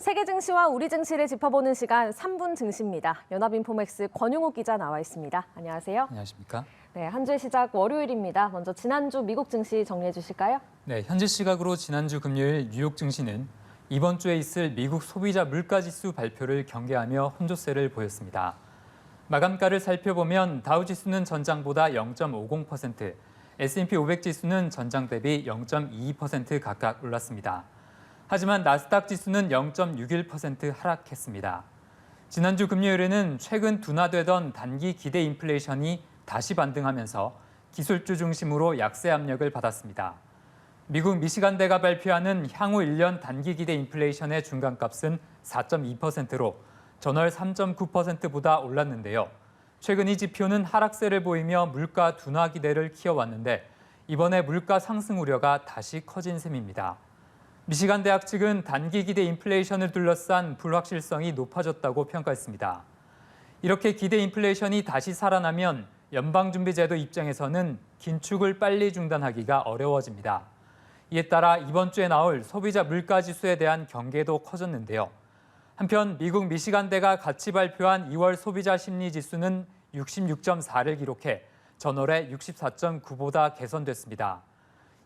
세계 증시와 우리 증시를 짚어보는 시간 3분 증시입니다. 연합인포맥스 권용욱 기자 나와 있습니다. 안녕하세요. 안녕하십니까? 네, 한 주의 시작 월요일입니다. 먼저 지난주 미국 증시 정리해 주실까요? 네, 현지 시각으로 지난주 금요일 뉴욕 증시는 이번 주에 있을 미국 소비자 물가지수 발표를 경계하며 혼조세를 보였습니다. 마감가를 살펴보면 다우지수는 전장보다 0.50%, S&P 500 지수는 전장 대비 0.22% 각각 올랐습니다. 하지만 나스닥 지수는 0.61% 하락했습니다. 지난주 금요일에는 최근 둔화되던 단기 기대 인플레이션이 다시 반등하면서 기술주 중심으로 약세 압력을 받았습니다. 미국 미시간대가 발표하는 향후 1년 단기 기대 인플레이션의 중간값은 4.2%로 전월 3.9%보다 올랐는데요. 최근 이 지표는 하락세를 보이며 물가 둔화 기대를 키워왔는데 이번에 물가 상승 우려가 다시 커진 셈입니다. 미시간 대학 측은 단기 기대 인플레이션을 둘러싼 불확실성이 높아졌다고 평가했습니다. 이렇게 기대 인플레이션이 다시 살아나면 연방준비제도 입장에서는 긴축을 빨리 중단하기가 어려워집니다. 이에 따라 이번 주에 나올 소비자 물가지수에 대한 경계도 커졌는데요. 한편 미국 미시간대가 같이 발표한 2월 소비자 심리지수는 66.4를 기록해 전월의 64.9보다 개선됐습니다.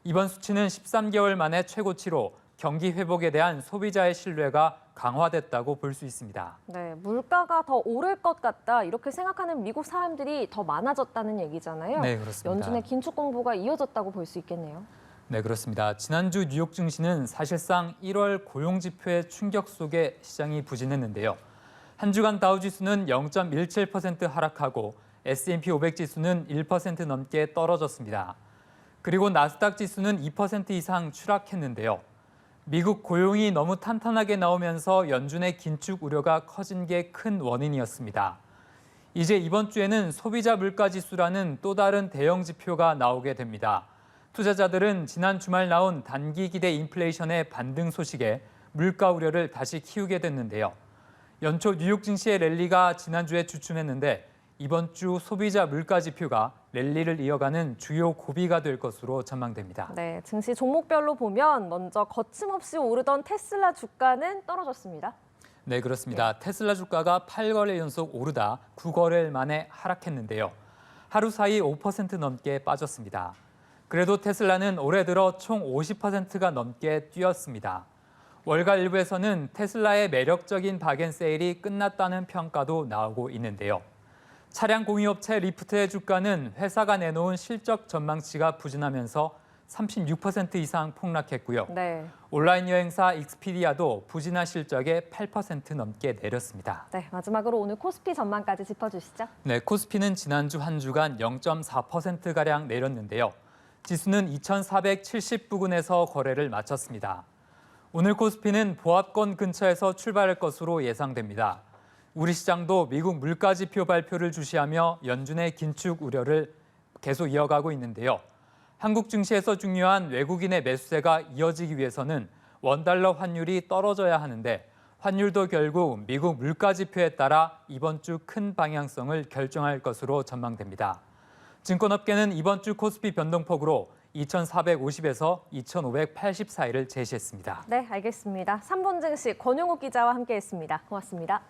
이번 수치는 13개월 만에 최고치로 경기 회복에 대한 소비자의 신뢰가 강화됐다고 볼 수 있습니다. 네, 물가가 더 오를 것 같다 이렇게 생각하는 미국 사람들이 더 많아졌다는 얘기잖아요. 네, 그렇습니다. 연준의 긴축 공보가 이어졌다고 볼 수 있겠네요. 네, 그렇습니다. 지난주 뉴욕 증시는 사실상 1월 고용 지표의 충격 속에 시장이 부진했는데요. 한 주간 다우지수는 0.17% 하락하고 S&P 500 지수는 1% 넘게 떨어졌습니다. 그리고 나스닥 지수는 2% 이상 추락했는데요. 미국 고용이 너무 탄탄하게 나오면서 연준의 긴축 우려가 커진 게 큰 원인이었습니다. 이제 이번 주에는 소비자 물가지수라는 또 다른 대형 지표가 나오게 됩니다. 투자자들은 지난 주말 나온 단기 기대 인플레이션의 반등 소식에 물가 우려를 다시 키우게 됐는데요. 연초 뉴욕 증시의 랠리가 지난주에 주춤했는데 이번 주 소비자 물가 지표가 랠리를 이어가는 주요 고비가 될 것으로 전망됩니다. 네, 증시 종목별로 보면 먼저 거침없이 오르던 테슬라 주가는 떨어졌습니다. 네, 그렇습니다. 테슬라 주가가 8거래 연속 오르다 9거래일 만에 하락했는데요. 하루 사이 5% 넘게 빠졌습니다. 그래도 테슬라는 올해 들어 총 50%가 넘게 뛰었습니다. 월가 일부에서는 테슬라의 매력적인 바겐 세일이 끝났다는 평가도 나오고 있는데요. 차량 공유업체 리프트의 주가는 회사가 내놓은 실적 전망치가 부진하면서 36% 이상 폭락했고요. 네. 온라인 여행사 익스피디아도 부진한 실적에 8% 넘게 내렸습니다. 네, 마지막으로 오늘 코스피 전망까지 짚어주시죠. 네, 코스피는 지난주 한 주간 0.4%가량 내렸는데요. 지수는 2,470부근에서 거래를 마쳤습니다. 오늘 코스피는 보합권 근처에서 출발할 것으로 예상됩니다. 우리 시장도 미국 물가지표 발표를 주시하며 연준의 긴축 우려를 계속 이어가고 있는데요. 한국 증시에서 중요한 외국인의 매수세가 이어지기 위해서는 원달러 환율이 떨어져야 하는데 환율도 결국 미국 물가지표에 따라 이번 주 큰 방향성을 결정할 것으로 전망됩니다. 증권업계는 이번 주 코스피 변동폭으로 2,450에서 2,580 사이를 제시했습니다. 네, 알겠습니다. 3분 증시 권용욱 기자와 함께했습니다. 고맙습니다.